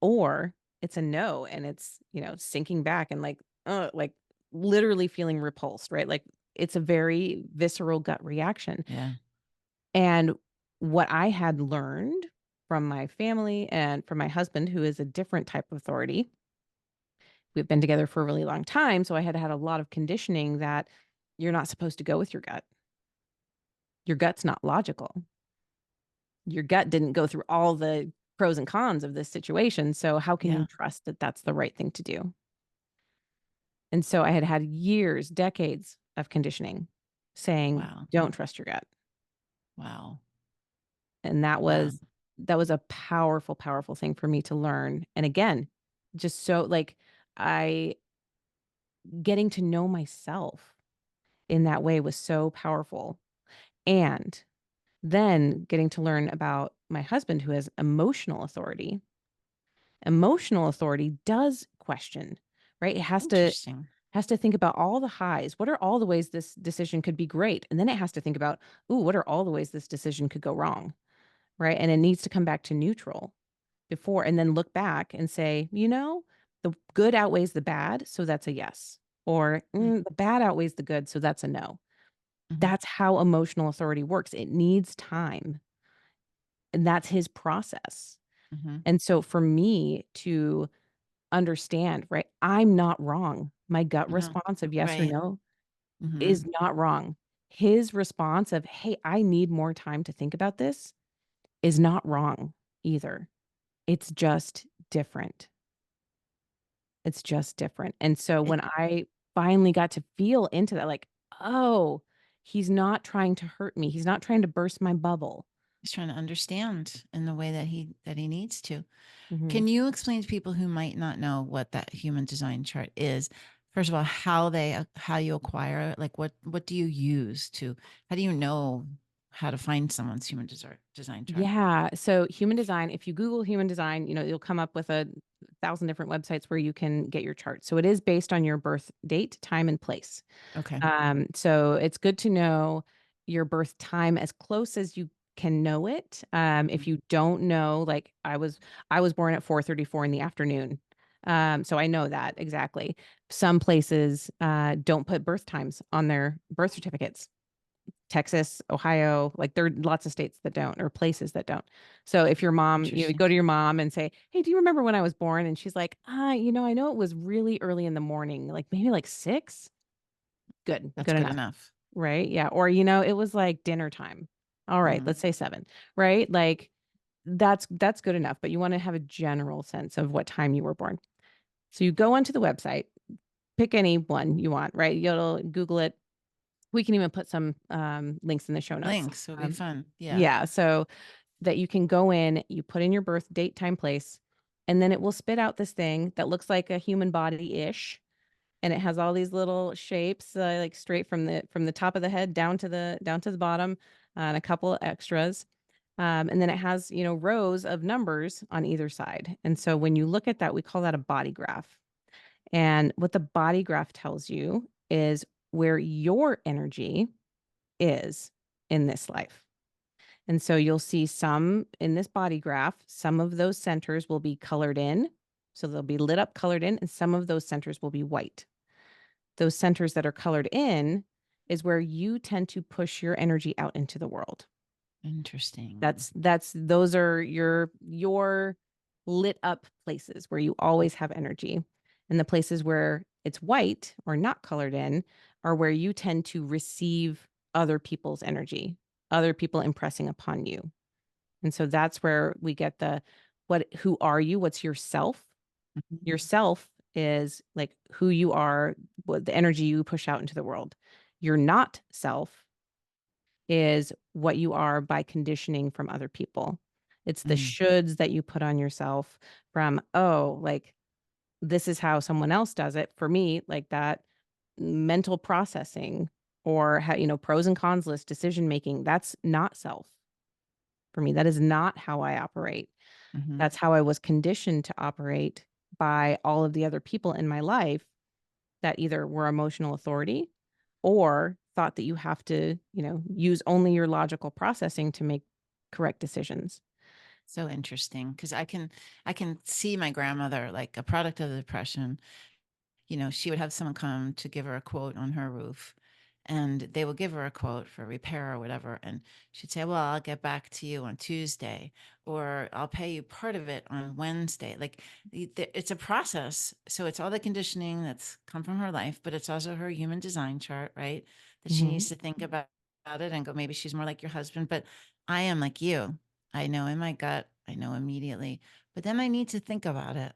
Or it's a no and it's, sinking back and like literally feeling repulsed, right? Like it's a very visceral gut reaction. Yeah. And what I had learned from my family and from my husband, who is a different type of authority, we've been together for a really long time. So I had had a lot of conditioning that you're not supposed to go with your gut. Your gut's not logical. Your gut didn't go through all the pros and cons of this situation. So how can you Yeah. trust that that's the right thing to do? And so I had had years, decades of conditioning saying, Wow. don't trust your gut. Wow. And Wow. that was a powerful, powerful thing for me to learn. And again, just so like I getting to know myself in that way was so powerful. And then getting to learn about my husband who has emotional authority. Emotional authority does question, right? It Interesting. has to think about all the highs. What are all the ways this decision could be great? And then it has to think about, ooh, what are all the ways this decision could go wrong? Right. And it needs to come back to neutral before and then look back and say, the good outweighs the bad. So that's a yes. Or the bad outweighs the good. So that's a no. Mm-hmm. That's how emotional authority works. It needs time. And that's his process. Mm-hmm. And so for me to understand, right, I'm not wrong. My gut No. response of yes or Right. no Mm-hmm. is not wrong. His response of, hey, I need more time to think about this is not wrong either. It's just different. It's just different. And so when I finally got to feel into that, like, oh, he's not trying to hurt me. He's not trying to burst my bubble. He's trying to understand in the way that he needs to. Mhm. Can you explain to people who might not know what that human design chart is? First of all, how you acquire it? Like what do you use to how do you know how to find someone's design chart? Yeah. So human design, if you Google human design, you'll come up with 1,000 different websites where you can get your chart. So it is based on your birth date, time, and place. Okay. So it's good to know your birth time as close as you can know it. Mhm. If you don't know, like I was born at 4:34 in the afternoon. So I know that exactly. Some places don't put birth times on their birth certificates. Texas, Ohio, like there are lots of states that don't, or places that don't. So if your mom, Interesting. go to your mom and say, "Hey, do you remember when I was born?" And she's like, I know it was really early in the morning, like maybe like 6." Good, That's good good enough. enough. Right? Yeah. Or, it was like dinner time. All right, Mhm. let's say 7, right? Like that's good enough, but you want to have a general sense of what time you were born. So you go onto the website, pick any one you want, right? You'll Google it. We can even put some links in the show notes. Links would be fun. Yeah. Yeah, so that you can go in, you put in your birth date, time, place, and then it will spit out this thing that looks like a human body-ish, and it has all these little shapes, like straight from the top of the head down to the bottom, and a couple extras. And then it has, rows of numbers on either side. And so when you look at that, we call that a body graph. And what the body graph tells you is where your energy is in this life. And so you'll see some in this body graph, some of those centers will be colored in. So they'll be lit up, colored in, and some of those centers will be white. Those centers that are colored in is where you tend to push your energy out into the world. Interesting. That's those are your lit up places where you always have energy. And the places where it's white or not colored in are where you tend to receive other people's energy, other people impressing upon you. And so that's where we get who are you? What's yourself? Mhm. Yourself is like who you are, what the energy you push out into the world. Your not self is what you are by conditioning from other people. It's the Mm, shoulds that you put on yourself from, oh, like this is how someone else does it. For me, like that mental processing or pros and cons list, decision making, that's not self for me. That is not how I operate. mhm. That's how I was conditioned to operate by all of the other people in my life that either were emotional authority or thought that you have to, use only your logical processing to make correct decisions. So interesting because I can see my grandmother like a product of the depression. She would have someone come to give her a quote on her roof, and they will give her a quote for repair or whatever. And she'd say, well, I'll get back to you on Tuesday, or I'll pay you part of it on Wednesday. Like it's a process. So it's all the conditioning that's come from her life, but it's also her human design chart, right? That she Mhm. needs to think about it and go, maybe she's more like your husband, but I am like you. I know in my gut, I know immediately, but then I need to think about it.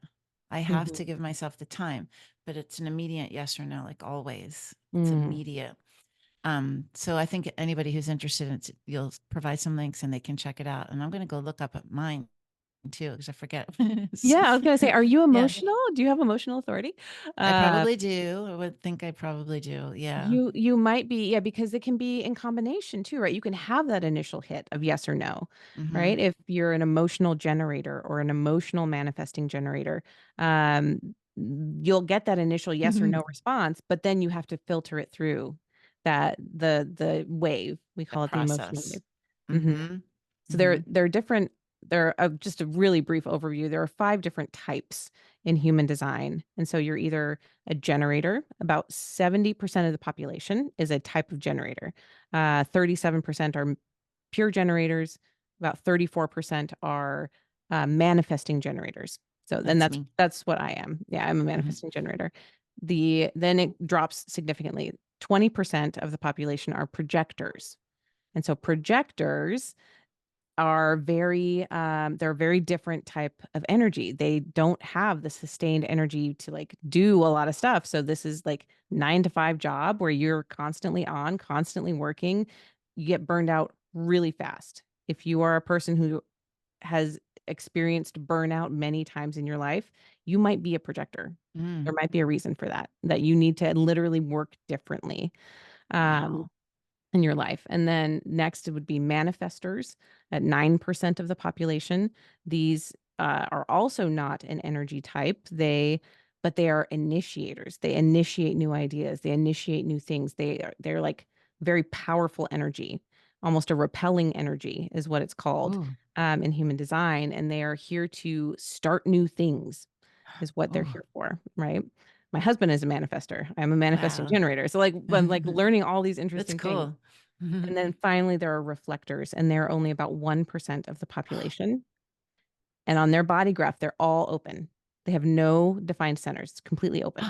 I have Mhm. to give myself the time, but it's an immediate yes or no, like always. It's Mm. immediate. So I think anybody who's interested in it, you'll provide some links and they can check it out. And I'm going to go look up at mine too, because I forget. Yeah, I was gonna say, are you Yeah, emotional? Do you have emotional authority? I Uh, probably do. I would think I probably do. Yeah. you might be, yeah, because it can be in combination too, right? You can have that initial hit of yes or no, Mm-hmm. right? If you're an emotional generator or an emotional manifesting generator, you'll get that initial yes or no response, but then you have to filter it through the wave. We The call it the emotional process. wave. Mhm. Mm-hmm. So Mm-hmm. there are different just a really brief overview. There are 5 different types in human design. And so you're either a generator, about 70% of the population is a type of generator. 37% are pure generators, about 34% are manifesting generators. So then That's me. that's what I am. Yeah, I'm a Mm-hmm. manifesting generator. Then it drops significantly. 20% of the population are projectors. And so projectors are they're a very different type of energy. They don't have the sustained energy to like do a lot of stuff. So this is like 9 to 5 job where you're constantly on, constantly working. You get burned out really fast. If you are a person who has experienced burnout many times in your life, you might be a projector. There Mm. might be a reason for that you need to literally work differently. Um, Wow. in your life. And then next, it would be manifestors at 9% of the population. These are also not an energy type. But they are initiators. They initiate new ideas. They initiate new things. They're like very powerful energy, almost a repelling energy is what it's called Oh, in human design. And they are here to start new things, is what they're oh, here for, right? My husband is a manifester. I'm a manifesting wow. generator. So like I'm like learning all these That's interesting things. cool. And then finally there are reflectors and they're only about 1% of the population. And on their body graph, they're all open. They have no defined centers, it's completely open.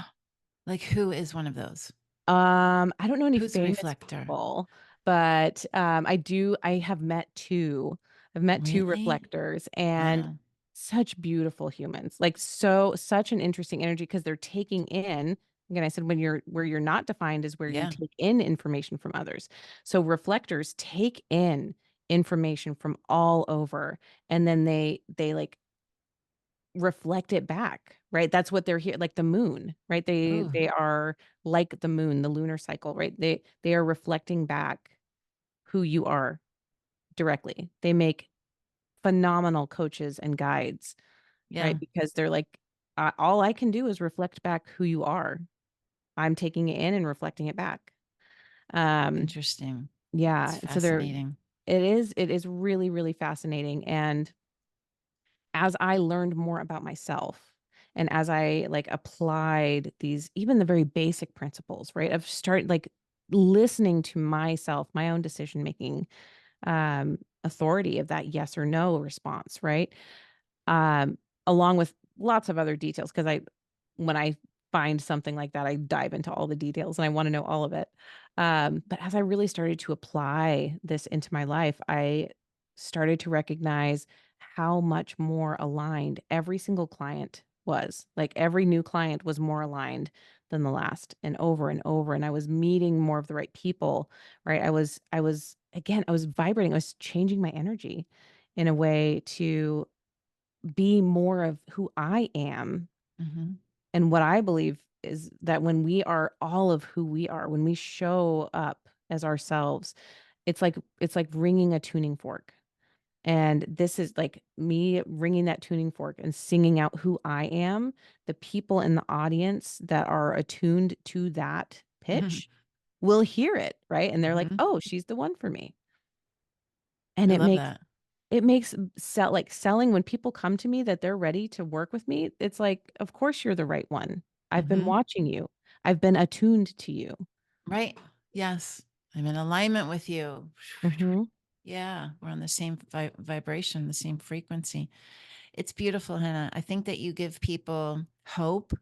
Like, who is one of those? I don't know any Who's a famous reflector? people, but I have met two. I've met two Really? reflectors and Wow. such beautiful humans. Like such an interesting energy because they're taking in Again, I said when you're where you're not defined is where you Yeah. take in information from others. So reflectors take in information from all over, and then they like reflect it back, right? That's what they're here, like the moon, right? Ooh, They are like the moon, the lunar cycle, right? They are reflecting back who you are directly. They make phenomenal coaches and guides, right? yeah. Because they're like, all I can do is reflect back who you are. I'm taking it in and reflecting it back. Um, Interesting. It's yeah. So there, fascinating. it is really, really fascinating. And as I learned more about myself and as I like applied these, even the very basic principles, right? Of start like listening to myself, my own decision making authority of that yes or no response, right? Um, Along with lots of other details, because when I find something like that, I dive into all the details and I wanna know all of it. But as I really started to apply this into my life, I started to recognize how much more aligned every single client was. Like, every new client was more aligned than the last and over, and I was meeting more of the right people, right? I was vibrating, I was changing my energy in a way to be more of who I am, Mhm. and what I believe is that when we are all of who we are, when we show up as ourselves, it's like ringing a tuning fork. And this is like me ringing that tuning fork and singing out who I am. The people in the audience that are attuned to that Mhm. pitch will hear it, right? And they're like, Mhm. "Oh, she's the one for me." And I love that. it makes selling when people come to me that they're ready to work with me, it's like, "Of course you're the right one. I've been Mhm. watching you. I've been attuned to you." Right. Yes. I'm in alignment with you. Mhm. Yeah, we're on the same vibration, the same frequency. It's beautiful, Hannah. I think that you give people hope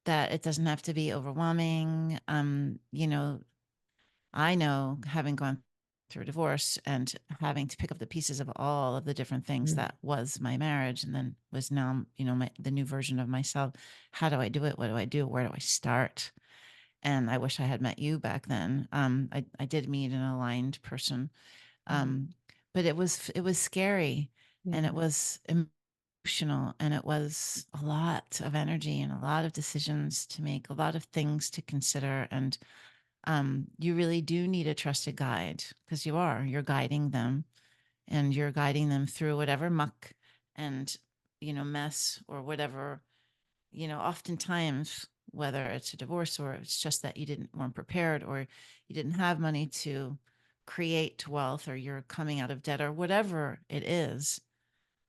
that it doesn't have to be overwhelming. I know, having gone through a divorce and having to pick up the pieces of all of the different things Mm, that was my marriage and then was now, the new version of myself. How do I do it? What do I do? Where do I start? And I wish I had met you back then. I did meet an aligned person, mm, um, but it was scary, and it yeah, was emotional, and it was a lot of energy and a lot of decisions to make, a lot of things to consider, and you really do need a trusted guide, because you're guiding them, and you're guiding them through whatever muck and mess or whatever. Oftentimes, whether it's a divorce or it's just that you didn't weren't prepared, or you didn't have money to create wealth, or you're coming out of debt, or whatever it is,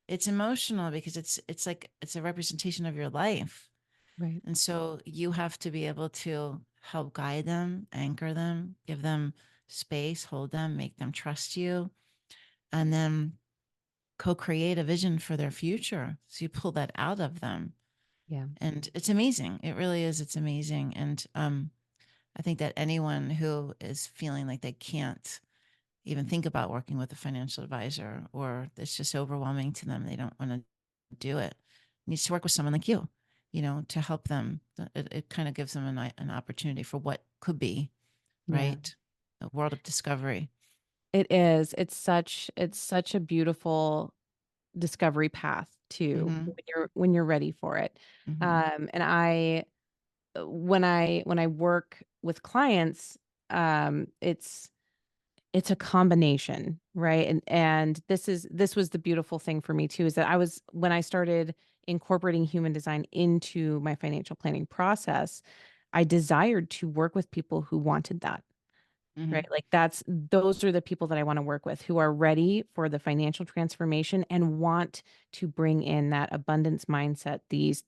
it's emotional because it's like it's a representation of your life. right, And so you have to be able to help guide them, anchor them, give them space, hold them, make them trust you, and then co-create a vision for their future. So you pull that out of them. yeah, And it's amazing. It really is. It's amazing. And I think that anyone who is feeling like they can't even think about working with a financial advisor, or it's just overwhelming to them, they don't want to do it, needs to work with someone like you, to help them. It kind of gives them an opportunity for what could be, yeah. right? A world of discovery. It is. It's such a beautiful discovery path too Mm-hmm. when you're ready for it. Mm-hmm. And when I work with clients, it's a combination, right? And this was the beautiful thing for me too, is that I was when I started incorporating human design into my financial planning process, I desired to work with people who wanted that, Mm-hmm. right? Like those are the people that I want to work with who are ready for the financial transformation and want to bring in that abundance mindset,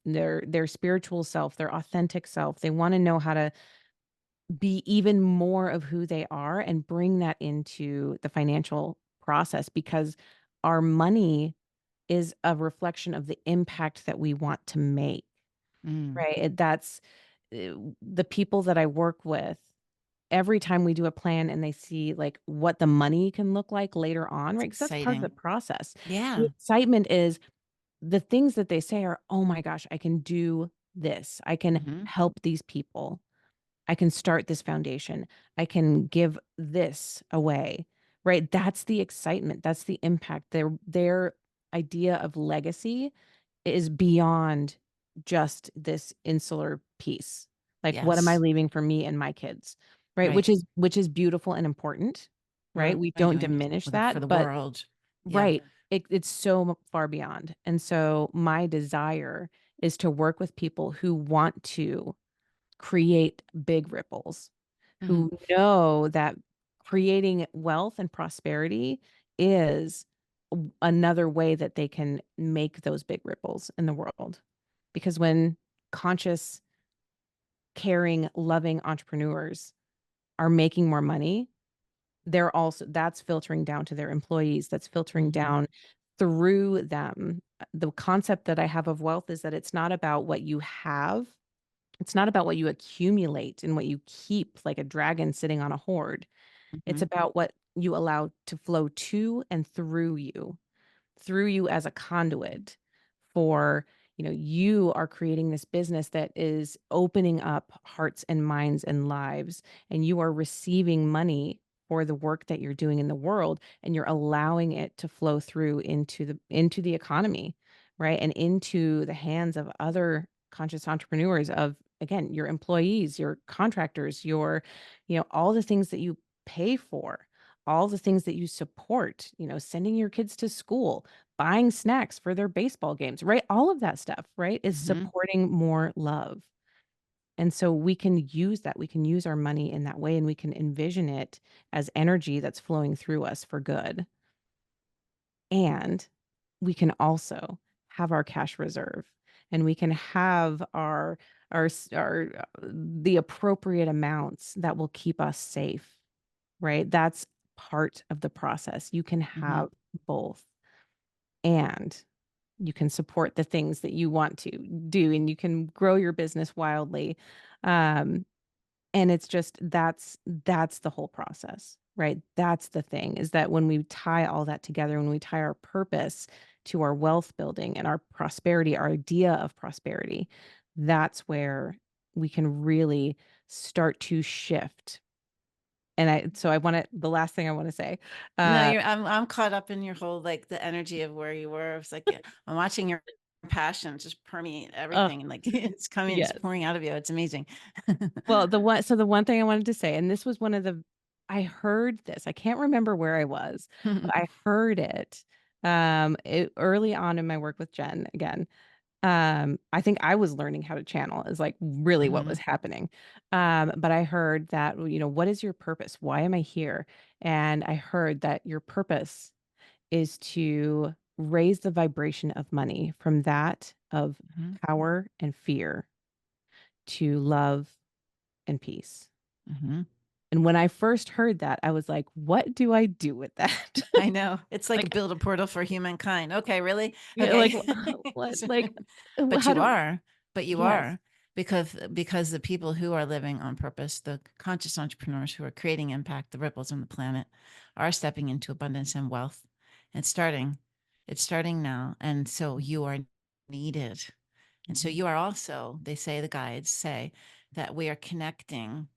their spiritual self, their authentic self. They want to know how to be even more of who they are and bring that into the financial process because our money is a reflection of the impact that we want to make, Mm. right? That's the people that I work with. Every time we do a plan and they see like what the money can look like later on, It's right? Because that's part of the exciting. process. The Yeah. excitement is the things that they say are, oh my gosh, I can do this. I can Mhm. help these people. I can start this foundation. I can give this away, right? That's the excitement. That's the impact. Their idea of legacy is beyond just this insular piece. Like, what am I Yes. leaving for me and my kids? Right? Right. Which is beautiful and important, right? What We am I don't doing diminish with it for that, the but world? Yeah. right. It's so far beyond. And so my desire is to work with people who want to create big ripples, Mhm. who know that creating wealth and prosperity is another way that they can make those big ripples in the world. Because when conscious, caring, loving entrepreneurs are making more money, they're also that's filtering down to their employees, that's filtering Mhm. down through them. The concept that I have of wealth is that it's not about what you have, it's not about what you accumulate and what you keep like a dragon sitting on a hoard. It's Mhm. about what you allow to flow to and through you as a conduit for, you are creating this business that is opening up hearts and minds and lives, and you are receiving money for the work that you're doing in the world, and you're allowing it to flow through into the economy, right? And into the hands of other conscious entrepreneurs, of, again, your employees, your contractors, your, all the things that you pay for, all the things that you support, sending your kids to school, buying snacks for their baseball games, right? All of that stuff, right, is Mhm. supporting more love. And so we can use that. We can use our money in that way, and we can envision it as energy that's flowing through us for good. And we can also have our cash reserve, and we can have the appropriate amounts that will keep us safe, right? That's part of the process. You can Mhm. have both. And you can support the things that you want to do, and you can grow your business wildly. Um, and it's just that's the whole process, right? That's the thing, is that when we tie all that together, when we tie our purpose to our wealth building and our prosperity, our idea of prosperity, that's where we can really start to shift. And I want to, the last thing I want to say, No, uh, I'm caught up in your whole, like, the energy of where you were. It's like, yeah, I'm watching your passion just permeate uh, everything, and like it's coming, it's yes. pouring out of you. It's amazing. Well, the one thing I wanted to say, and this was one of the I heard this, I can't remember where I was, but I heard it, early on in my work with Jen again. I think I was learning how to channel is like really what was Mhm. happening. But I heard that, what is your purpose? Why am I here? And I heard that your purpose is to raise the vibration of money from that of Mhm. power and fear to love and peace. Mhm. And when I first heard that, I was like, "What do I do with that?" I know. It's like Like, build a portal for humankind. Okay, really? yeah, like, Okay. what? Like, But how you do are, but you yes. are, because the people who are living on purpose, the conscious entrepreneurs who are creating impact, the ripples on the planet, are stepping into abundance and wealth. And it's starting now. And so you are needed. And so Mhm, you are also, they say, the guides say that we are connecting,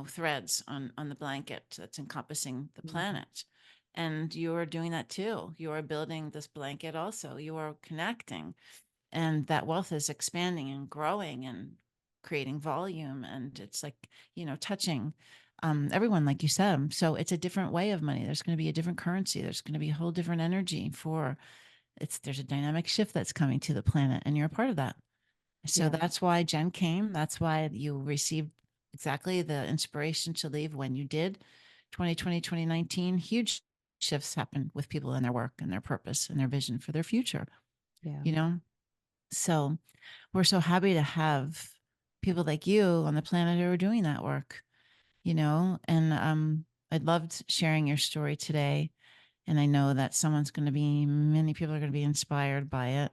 threads on the blanket that's encompassing the mhm, planet. And you are doing that too. You are building this blanket also. You are connecting, and that wealth is expanding and growing and creating volume. And it's like, touching everyone, like you said. So it's a different way of money. There's going to be a different currency. There's going to be a whole different energy for there's a dynamic shift that's coming to the planet, and you're a part of that. So yeah, that's why Jen came. That's why you received exactly the inspiration to leave when you did. 2020, 2019, huge shifts happened with people and their work and their purpose and their vision for their future, yeah, you know? So we're so happy to have people like you on the planet who are doing that work, and I loved sharing your story today. And I know that many people are going to be inspired by it.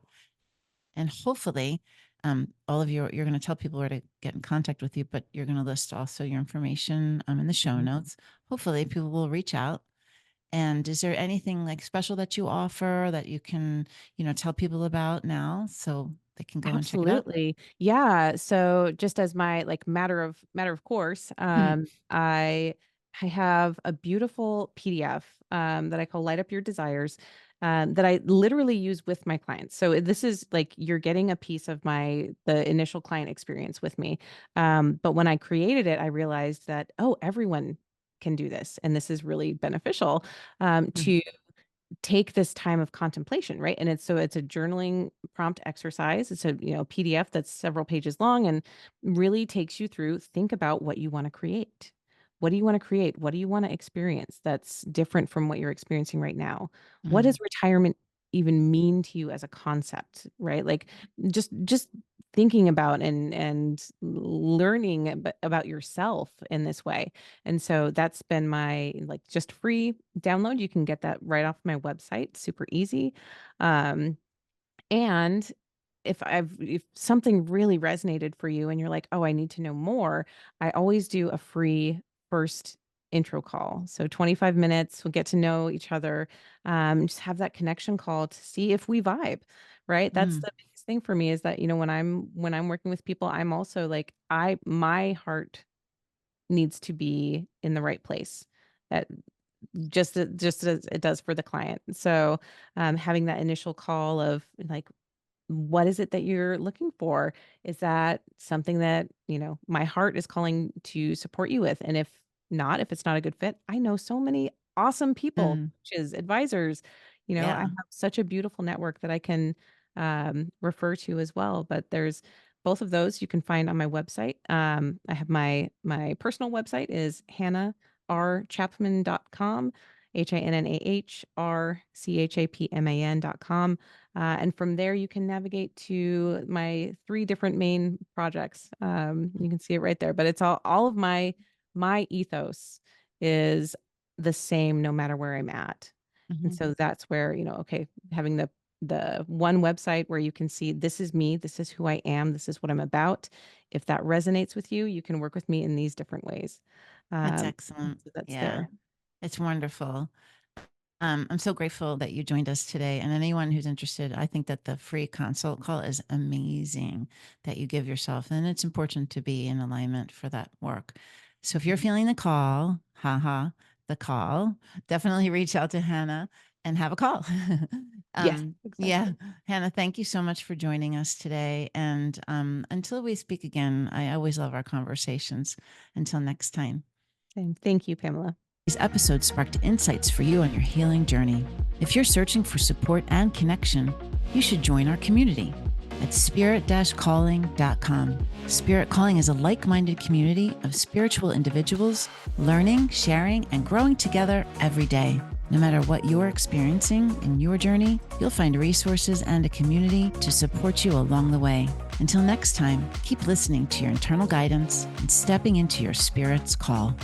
And hopefully, all of you're going to tell people where to get in contact with you, but you're going to list also your information in the show mhm. notes. Hopefully, people will reach out. And is there anything like special that you offer that you can, tell people about now? So, they can go and check it out? Absolutely. Yeah. So just as my like matter of course, I have a beautiful PDF that I call Light Up Your Desires that I literally use with my clients. So this is like you're getting a piece of the initial client experience with me. But when I created it, I realized that, oh, everyone can do this. And this is really beneficial Mm, to take this time of contemplation, right? And it's a journaling prompt exercise. It's a, PDF that's several pages long and really takes you through think about what you want to create. What do you want to create? What do you want to experience that's different from what you're experiencing right now? What does mm, retirement even mean to you as a concept, right? Like just thinking about and learning about yourself in this way. And so that's been my like just free download. You can get that right off my website, super easy. Um, and if something really resonated for you and you're like, "Oh, I need to know more," I always do a free first intro call. So 25 minutes, we'll get to know each other, just have that connection call to see if we vibe, right? That's mm, the biggest thing for me is that, when I'm working with people, I'm also like my heart needs to be in the right place. That just as it does for the client. So, having that initial call of like, what is it that you're looking for? Is that something that, my heart is calling to support you with? And if not, if it's not a good fit, I know so many awesome people, mm. coaches, advisors. I Yeah. have such a beautiful network that I can refer to as well. But there's both of those you can find on my website. I have my personal website is hannah.rchapman.com. HANNAHRCHAPMAN.com. And from there, you can navigate to my three different main projects. You can see it right there, but it's all of my ethos is the same no matter where I'm at. And Mhm. so that's where, okay, having the one website where you can see this is me, this is who I am, this is what I'm about. If that resonates with you, you can work with me in these different ways. That's Um, excellent. so that's Yeah, there. it's wonderful. I'm so grateful that you joined us today. And anyone who's interested, I think that the free consult call is amazing that you give yourself. And it's important to be in alignment for that work. So if you're Mhm. feeling the call, haha, the call, definitely reach out to Hannah and have a call. Yes, Yeah, exactly. Hannah, thank you so much for joining us today. And until we speak again, I always love our conversations. Until next time. Same. Thank you, Pamela. These episodes sparked insights for you on your healing journey. If you're searching for support and connection, you should join our community at spirit-calling.com. Spirit Calling is a like minded community of spiritual individuals learning, sharing, and growing together every day. No matter what you're experiencing in your journey, you'll find resources and a community to support you along the way. Until next time, keep listening to your internal guidance and stepping into your spirit's call.